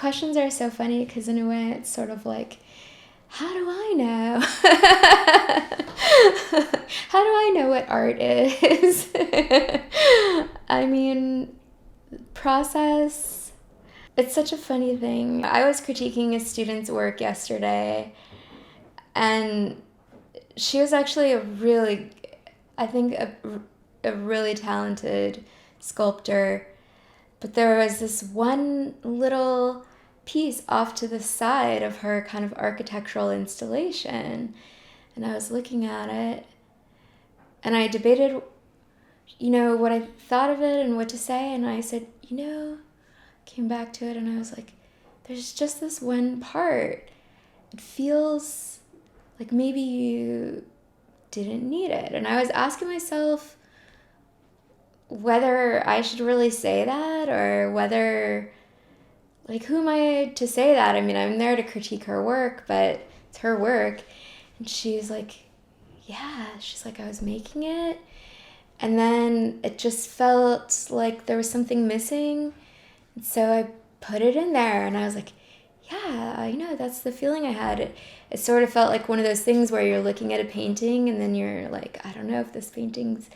questions are so funny because in a way it's sort of like, how do I know? How do I know what art is? I mean, process, it's such a funny thing. I was critiquing a student's work yesterday, and she was actually I think, a really talented sculptor. But there was this one little piece off to the side of her kind of architectural installation. And I was looking at it and I debated, what I thought of it and what to say. And I said, came back to it and I was like, there's just this one part. It feels like maybe you didn't need it. And I was asking myself whether I should really say that or whether, like, who am I to say that? I mean, I'm there to critique her work, but it's her work. And she's like, I was making it. And then it just felt like there was something missing. And so I put it in there and I was like, that's the feeling I had. It sort of felt like one of those things where you're looking at a painting and then you're like, I don't know if this painting's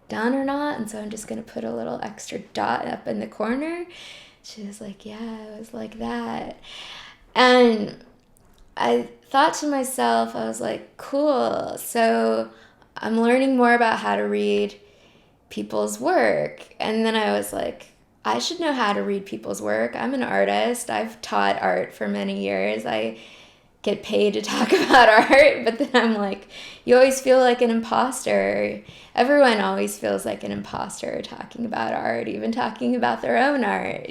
done or not, and so I'm just gonna put a little extra dot up in the corner. She was like, it was like that. And I thought to myself, I was like, cool, so I'm learning more about how to read people's work. And then I was like, I should know how to read people's work. I'm an artist. I've taught art for many years. I get paid to talk about art, but then I'm like, you always feel like an imposter. Everyone always feels like an imposter talking about art, even talking about their own art,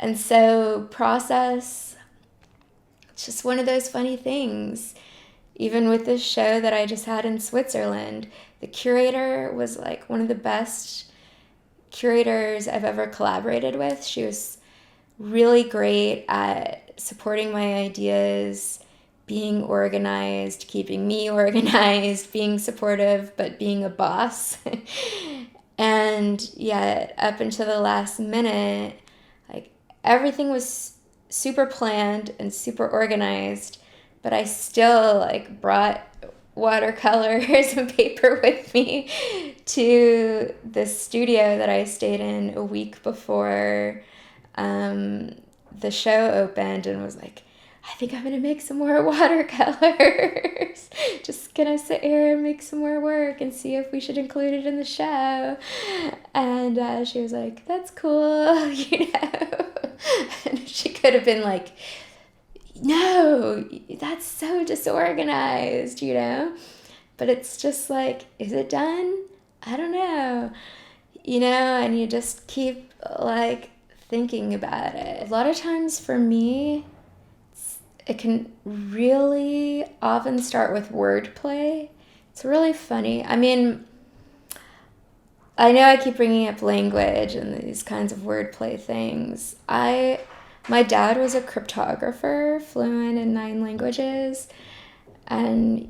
And so process, it's just one of those funny things. Even with this show that I just had in Switzerland, the curator was like one of the best curators I've ever collaborated with. She was really great at supporting my ideas, being organized, keeping me organized, being supportive, but being a boss. And yet, up until the last minute, like, everything was super planned and super organized, but I still, like, brought watercolors and paper with me to the studio that I stayed in a week before the show opened, and was like, I think I'm gonna make some more watercolors. Just gonna sit here and make some more work and see if we should include it in the show. And she was like, that's cool, And she could have been like, no, that's so disorganized, But it's just like, is it done? I don't know. And you just keep, like, thinking about it. A lot of times for me, it can really often start with wordplay. It's really funny. I mean, I know I keep bringing up language and these kinds of wordplay things. My dad was a cryptographer, fluent in 9 languages, and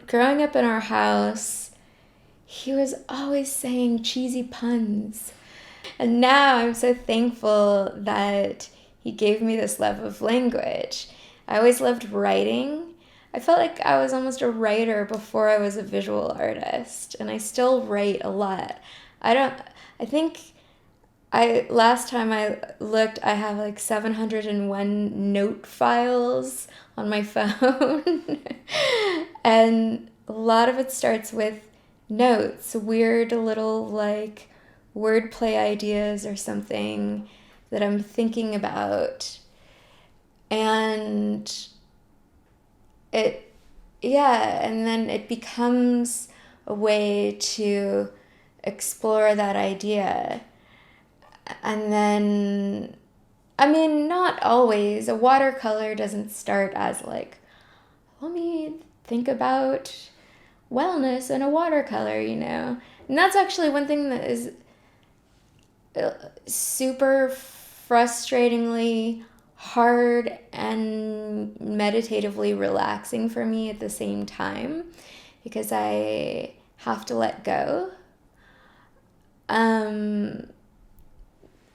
growing up in our house, he was always saying cheesy puns. And now I'm so thankful that he gave me this love of language. I always loved writing. I felt like I was almost a writer before I was a visual artist, and I still write a lot. Last time I looked, I have like 701 note files on my phone. And a lot of it starts with notes, weird little, like, wordplay ideas or something that I'm thinking about. And and then it becomes a way to explore that idea. And then, I mean, not always. A watercolor doesn't start as like, let me think about wellness in a watercolor, And that's actually one thing that is super frustratingly hard and meditatively relaxing for me at the same time, because I have to let go.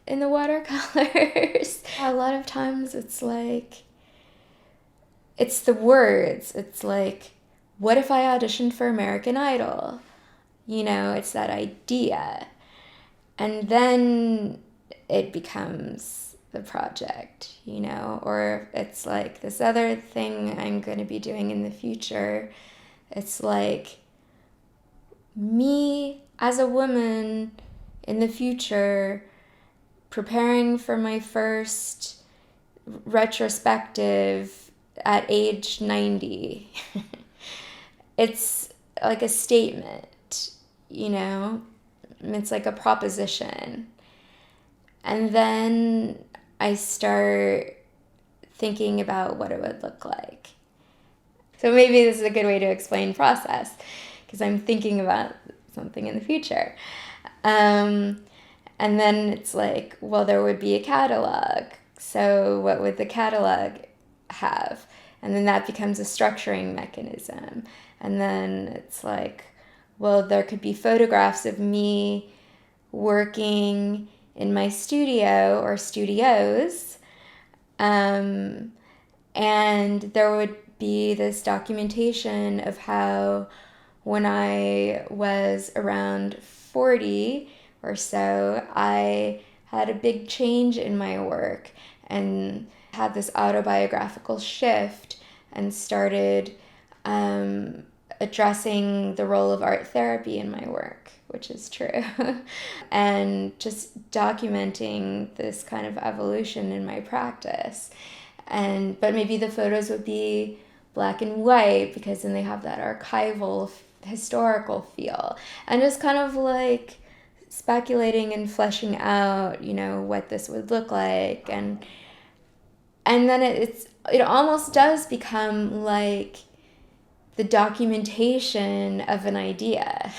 in the watercolors. A lot of times it's like, it's the words. It's like, what if I auditioned for American Idol? You know, it's that idea. And then it becomes the project, you know, or it's like this other thing I'm going to be doing in the future. It's like me as a woman in the future preparing for my first retrospective at age 90. It's like a statement, you know? It's like a proposition. And then I start thinking about what it would look like. So maybe this is a good way to explain process, because I'm thinking about something in the future. And then it's like, well, there would be a catalog. So what would the catalog have? And then that becomes a structuring mechanism. And then it's like, well, there could be photographs of me working in my studio or studios. And there would be this documentation of how when I was around 40 or so, I had a big change in my work and had this autobiographical shift and started addressing the role of art therapy in my work, which is true, and just documenting this kind of evolution in my practice. But maybe the photos would be black and white, because then they have that archival, historical feel, and just kind of like speculating and fleshing out, you know, what this would look like, and then it almost does become like the documentation of an idea.